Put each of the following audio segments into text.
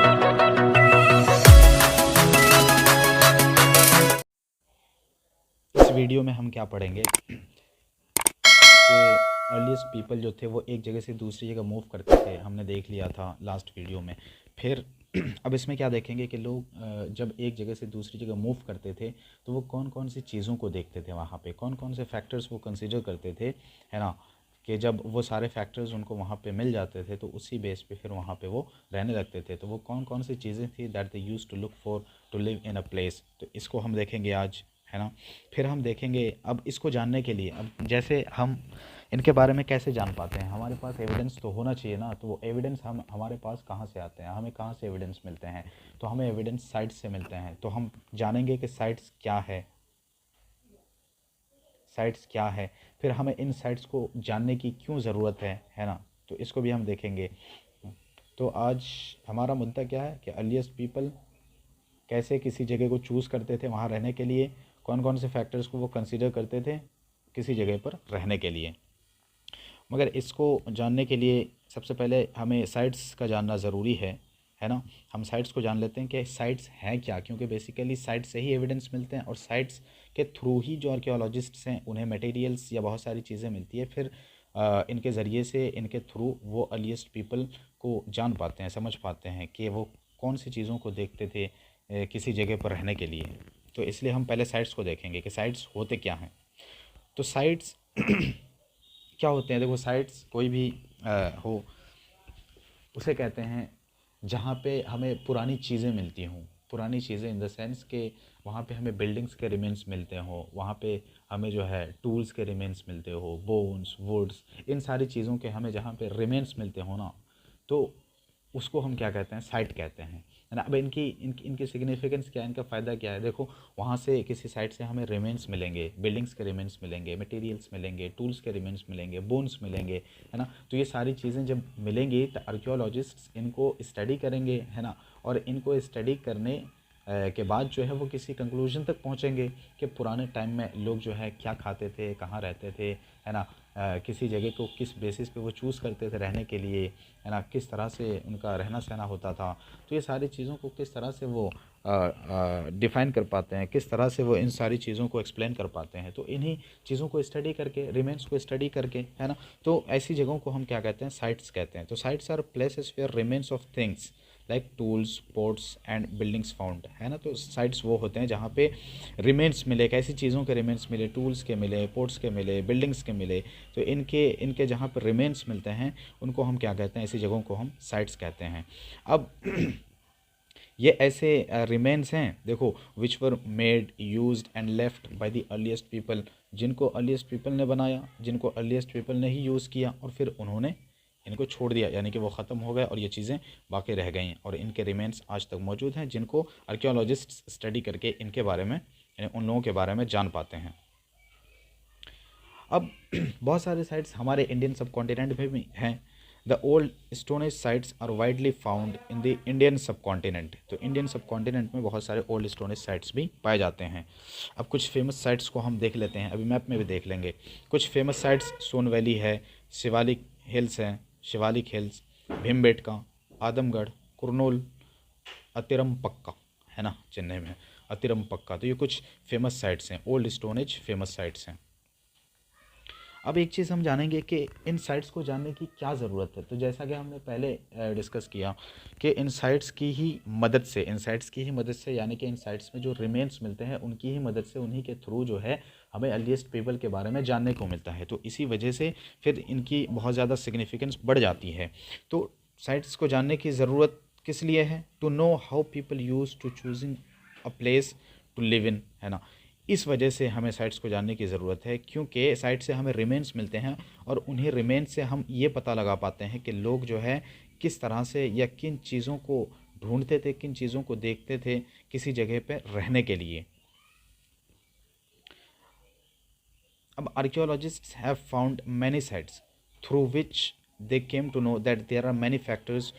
इस वीडियो में हम क्या पढ़ेंगे कि अर्लीस्ट पीपल जो थे वो एक जगह से दूसरी जगह मूव करते थे, हमने देख लिया था लास्ट वीडियो में। फिर अब इसमें क्या देखेंगे कि लोग जब एक जगह से दूसरी जगह मूव करते थे तो वो कौन कौन सी चीज़ों को देखते थे, वहाँ पे कौन कौन से फैक्टर्स वो कंसिडर करते थे, है ना। कि जब वो सारे फैक्टर्स उनको वहाँ पे मिल जाते थे तो उसी बेस पे फिर वहाँ पे वो रहने लगते थे। तो वो कौन कौन सी चीज़ें थी that they use to look for to live in a place, तो इसको हम देखेंगे आज, है ना। फिर हम देखेंगे, अब इसको जानने के लिए, अब जैसे हम इनके बारे में कैसे जान पाते हैं, हमारे पास एविडेंस तो होना चाहिए ना। तो वो एविडेंस हम हमारे पास कहाँ से आते हैं, हमें कहाँ से एविडेंस मिलते हैं, तो हमें एविडेंस साइट्स से मिलते हैं। तो हम जानेंगे कि साइट्स क्या है, साइट्स क्या है, फिर हमें इन साइट्स को जानने की क्यों ज़रूरत है ना। तो इसको भी हम देखेंगे। तो आज हमारा मुद्दा क्या है कि अर्लीस्ट पीपल कैसे किसी जगह को चूज़ करते थे वहाँ रहने के लिए, कौन कौन से फैक्टर्स को वो कंसीडर करते थे किसी जगह पर रहने के लिए। मगर इसको जानने के लिए सबसे पहले हमें साइट्स का जानना ज़रूरी है ना। हम साइट्स को जान लेते हैं कि साइट्स हैं क्या, क्योंकि बेसिकली साइट्स से ही एविडेंस मिलते हैं और साइट्स के थ्रू ही जो आर्कियोलॉजिस्ट्स हैं उन्हें मटेरियल्स या बहुत सारी चीज़ें मिलती है। फिर इनके ज़रिए से, इनके थ्रू वो अर्लीस्ट पीपल को जान पाते हैं, समझ पाते हैं कि वो कौन सी चीज़ों को देखते थे किसी जगह पर रहने के लिए। तो इसलिए हम पहले साइट्स को देखेंगे कि साइट्स होते क्या हैं। तो साइट्स क्या होते हैं, देखो साइट्स कोई भी हो उसे कहते हैं जहाँ पे हमें पुरानी चीज़ें मिलती हों। पुरानी चीज़ें इन द सेंस कि वहाँ पे हमें बिल्डिंग्स के रिमेन्स मिलते हों, वहाँ पे हमें जो है टूल्स के रिमेन्स मिलते हो, बोन्स, वुड्स, इन सारी चीज़ों के हमें जहाँ पे रिमेन्स मिलते हो ना, तो उसको हम क्या कहते हैं, साइट कहते हैं, है ना। अब इनकी इनकी इनकी सिग्निफिकेंस क्या है, इनका फ़ायदा क्या है। देखो वहाँ से किसी साइट से हमें रिमेन्स मिलेंगे, बिल्डिंग्स के रिमेन्स मिलेंगे, मटेरियल्स मिलेंगे, टूल्स के रिमेन्स मिलेंगे, बोन्स मिलेंगे, है ना। तो ये सारी चीज़ें जब मिलेंगी तो आर्कियोलॉजिस्ट्स इनको स्टडी करेंगे, है ना। और इनको स्टडी करने के बाद जो है वो किसी कंक्लूजन तक पहुँचेंगे कि पुराने टाइम में लोग जो है क्या खाते थे, कहाँ रहते थे, है ना। किसी जगह को किस बेसिस पे वो चूज़ करते थे रहने के लिए, है ना, किस तरह से उनका रहना सहना होता था। तो ये सारी चीज़ों को किस तरह से वो डिफ़ाइन कर पाते हैं, किस तरह से वो इन सारी चीज़ों को एक्सप्लेन कर पाते हैं। तो इन्हीं चीज़ों को स्टडी करके, रिमेन्स को स्टडी करके, है ना, तो ऐसी जगहों को हम क्या कहते हैं, साइट्स कहते हैं। तो sites are places where remains of things like tools, ports and buildings found, है ना। तो साइट्स वो होते हैं जहाँ पे रिमेन्स मिले, कैसी चीज़ों के रिमेन्स मिले, टूल्स के मिले, पोर्ट्स के मिले, बिल्डिंग्स के मिले। तो इनके इनके जहाँ पर रिमेन्स मिलते हैं उनको हम क्या कहते हैं, ऐसी जगहों को हम साइट्स कहते हैं। अब ये ऐसे रिमेन्स हैं, देखो, which were made, used and left by the earliest people, जिनको अर्लीस्ट पीपल ने बनाया, जिनको अर्लीस्ट पीपल ने ही यूज़ किया और फिर उन्होंने इनको छोड़ दिया, यानी कि वो ख़त्म हो गए और ये चीज़ें बाकी रह गई और इनके रिमेन्स आज तक मौजूद हैं, जिनको आर्कियोलॉजिस्ट्स स्टडी करके इनके बारे में, यानी उन लोगों के बारे में जान पाते हैं। अब बहुत सारे साइट्स हमारे इंडियन सब कॉन्टिनेंट में भी हैं। The old stone age sites are widely found in the Indian subcontinent. तो इंडियन सब कॉन्टिनेंट में बहुत सारे ओल्ड स्टोन एज साइट्स भी पाए जाते हैं। अब कुछ फेमस साइट्स को हम देख लेते हैं, अभी मैप में भी देख लेंगे। कुछ फेमस साइट्स सोन वैली है, शिवालिक हिल्स हैं, शिवालिक हिल्स, भीमबेटका, आदमगढ़, कुरनूल, अतिरमपक्का, है ना, चेन्नई में अतिरमपक्का। तो ये कुछ फेमस साइट्स हैं, old stone as famous sites हैं। अब एक चीज़ हम जानेंगे कि इन साइट्स को जानने की क्या ज़रूरत है। तो जैसा कि हमने पहले डिस्कस किया कि इन साइट्स की ही मदद से, इन साइट्स की ही मदद से, यानी कि इन साइट्स में जो रिमेन्स मिलते हैं उनकी ही मदद से, उन्हीं के थ्रू जो है हमें अर्लीस्ट पीपल के बारे में जानने को मिलता है। तो इसी वजह से फिर इनकी बहुत ज़्यादा सिग्निफिकेंस बढ़ जाती है। तो साइट्स को जानने की ज़रूरत किस लिए है, to know how people use to choosing a place to live in, है ना। इस वजह से हमें साइट्स को जानने की ज़रूरत है, क्योंकि साइट से हमें रिमेन्स मिलते हैं और उन्हीं रिमेन्स से हम ये पता लगा पाते हैं कि लोग जो है किस तरह से या किन चीज़ों को ढूंढते थे, किन चीज़ों को देखते थे किसी जगह पे रहने के लिए। अब archaeologists have found many sites through which they came to know that there are many factors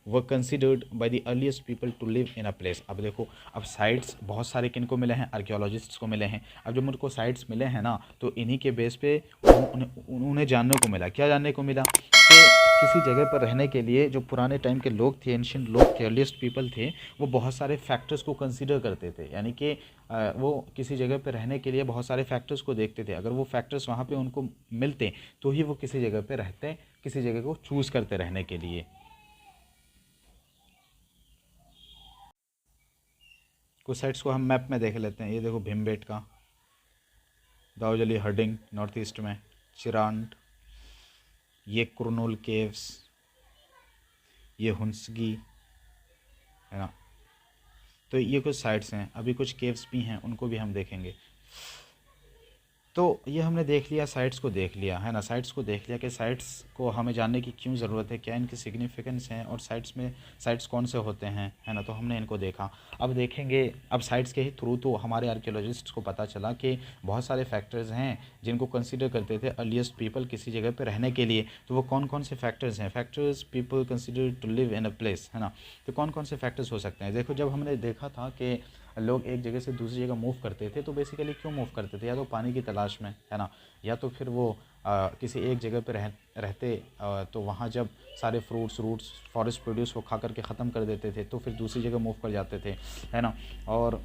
were considered by the earliest people to live in a place. अब देखो, अब साइट्स बहुत सारे किन को मिले हैं, आर्कियोलॉजिस्ट्स को मिले हैं। अब जब उनको साइट्स मिले हैं ना, तो इन्हीं के बेस पे उन्हें जानने को मिला, क्या जानने को मिला कि किसी जगह पर रहने के लिए जो पुराने टाइम के लोग थे, एंशियंट लोग थे, अर्लीस्ट पीपल थे, वो बहुत सारे फैक्टर्स को कंसीडर करते थे। यानी कि वो किसी जगह पर रहने के लिए बहुत सारे फैक्टर्स को देखते थे। अगर वो फैक्टर्स वहाँ पे उनको मिलते तो ही वो किसी जगह पे रहते, किसी जगह को चूज़ करते रहने के लिए। कुछ साइट्स को हम मैप में देख लेते हैं। ये देखो भीमबेटका, दाऊजली हर्डिंग नॉर्थ ईस्ट में, चिरांड, ये कुरनूल केव्स, ये हुंसगी, है ना। तो ये कुछ साइट्स हैं। अभी कुछ केव्स भी हैं, उनको भी हम देखेंगे। तो ये हमने देख लिया, साइट्स को देख लिया, है ना। साइट्स को देख लिया कि साइट्स को हमें जानने की क्यों ज़रूरत है, क्या इनकी सिग्निफिकेंस है, और साइट्स में साइट्स कौन से होते हैं, है ना। तो हमने इनको देखा। अब देखेंगे, अब साइट्स के ही थ्रू तो हमारे आर्कियोलॉजिस्ट्स को पता चला कि बहुत सारे फैक्टर्स हैं जिनको कंसिडर करते थे अर्लीस्ट पीपल किसी जगह पर रहने के लिए। तो वो कौन कौन से फैक्टर्स हैं, factors people consider to live in a place, है ना। तो कौन कौन से फैक्टर्स हो सकते हैं। देखो, जब हमने देखा था कि लोग एक जगह से दूसरी जगह मूव करते थे, तो बेसिकली क्यों मूव करते थे, या तो पानी की तलाश में, है ना, या तो फिर वो किसी एक जगह पे रहते, तो वहाँ जब सारे फ्रूट्स रूट्स फॉरेस्ट प्रोड्यूस वो खा करके ख़त्म कर देते थे, तो फिर दूसरी जगह मूव कर जाते थे, है ना। और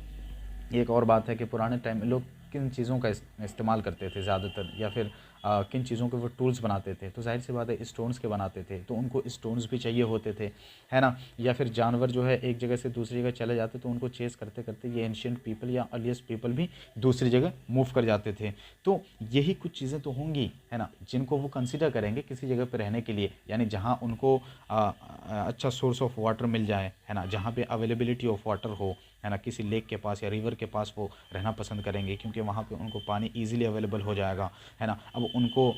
एक और बात है कि पुराने टाइम में लोग किन चीज़ों का इस्तेमाल करते थे ज़्यादातर, या फिर किन चीज़ों के वो टूल्स बनाते थे। तो जाहिर सी बात है स्टोन्स के बनाते थे, तो उनको स्टोन्स भी चाहिए होते थे, है ना। या फिर जानवर जो है एक जगह से दूसरी जगह चले जाते, तो उनको चेस करते करते ये एंशियंट पीपल या अर्लीस्ट पीपल भी दूसरी जगह मूव कर जाते थे। तो यही कुछ चीज़ें तो होंगी, है ना, जिनको वो कंसिडर करेंगे किसी जगह पर रहने के लिए। यानी जहाँ उनको अच्छा सोर्स ऑफ वाटर मिल जाए, है ना, जहाँ पे अवेलेबिलिटी ऑफ वाटर हो, है ना, किसी लेक के पास या रिवर के पास वो रहना पसंद करेंगे, क्योंकि वहाँ पे उनको पानी इजीली अवेलेबल हो जाएगा, है ना। अब उनको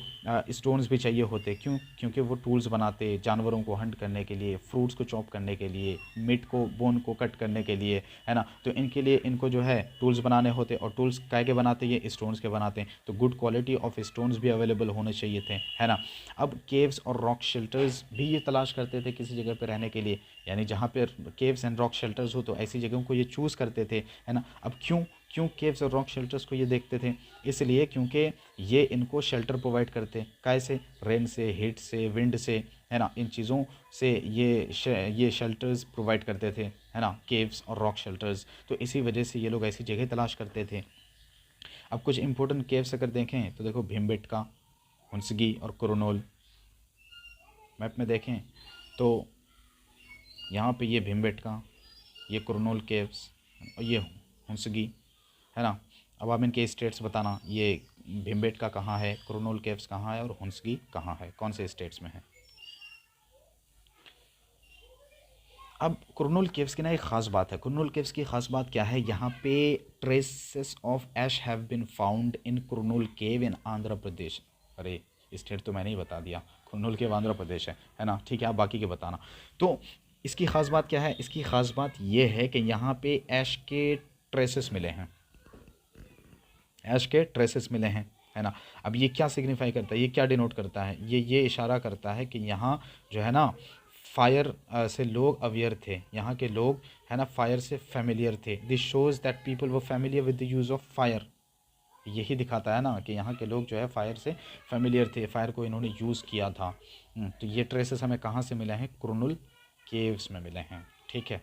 स्टोन्स भी चाहिए होते, क्यों, क्योंकि वो टूल्स बनाते जानवरों को हंट करने के लिए, फ्रूट्स को चॉप करने के लिए, मीट को बोन को कट करने के लिए, है ना। तो इनके लिए इनको जो है टूल्स बनाने होते, और टूल्स काय के बनाते, ये स्टोन्स के बनाते हैं। तो गुड क्वालिटी ऑफ स्टोन्स भी अवेलेबल होने चाहिए थे, है ना। अब केव्स और रॉक शेल्टर्स भी ये तलाश करते थे किसी जगह पर रहने के लिए। यानी जहाँ पे केव्स एंड रॉक शेल्टर्स हो, तो ऐसी जगहों को ये चूज़ करते थे, है ना। अब क्यों क्यों केव्स और रॉक शेल्टर्स को ये देखते थे, इसलिए क्योंकि ये इनको शेल्टर प्रोवाइड करते, कैसे, रेन से, हीट से, विंड से, है ना, इन चीज़ों से ये शेल्टर्स प्रोवाइड करते थे, है ना, केव्स और रॉक शेल्टर्स। तो इसी वजह से ये लोग ऐसी जगह तलाश करते थे। अब कुछ इंपॉर्टेंट केव्स अगर देखें तो देखो भीमबेटका, हुंसगी और कुरनूल। मैप में देखें तो यहाँ पे ये भीमबेटका, ये कुरनूल केव्स और ये हुंसगी, है ना। अब आप इनके स्टेट्स बताना, ये भीमबेटका कहाँ है, कुरनूल केव्स कहाँ है, और हुंसगी कहाँ है, कौन से स्टेट्स में है। अब कुरनूल केव्स की ना एक ख़ास बात है। कुरनूल केव्स की ख़ास बात क्या है, यहाँ पे traces of ash have been found in Kurnool cave in Andhra Pradesh. अरे स्टेट तो मैंने ही बता दिया, कुरनूल केव आंध्र प्रदेश है ना। ठीक है, आप बाकी के बताना। तो इसकी ख़ास बात क्या है, इसकी ख़ास बात ये है कि यहाँ पे ऐश के ट्रेसेस मिले हैं, ऐश के ट्रेसेस मिले हैं, है ना। अब ये क्या सिग्निफाई करता है, ये क्या डिनोट करता है, ये इशारा करता है कि यहाँ जो है ना फायर से लोग अवेयर थे, यहाँ के लोग, है ना, फायर से फेमिलियर थे। This shows that people were familiar with the use of fire. यही दिखाता है ना कि यहाँ के लोग जो है फायर से फेमिलियर थे, फायर को इन्होंने यूज़ किया था। तो ये ट्रेसेस हमें कहाँ से मिले हैं, कुरनूल केव्स में मिले हैं। ठीक है।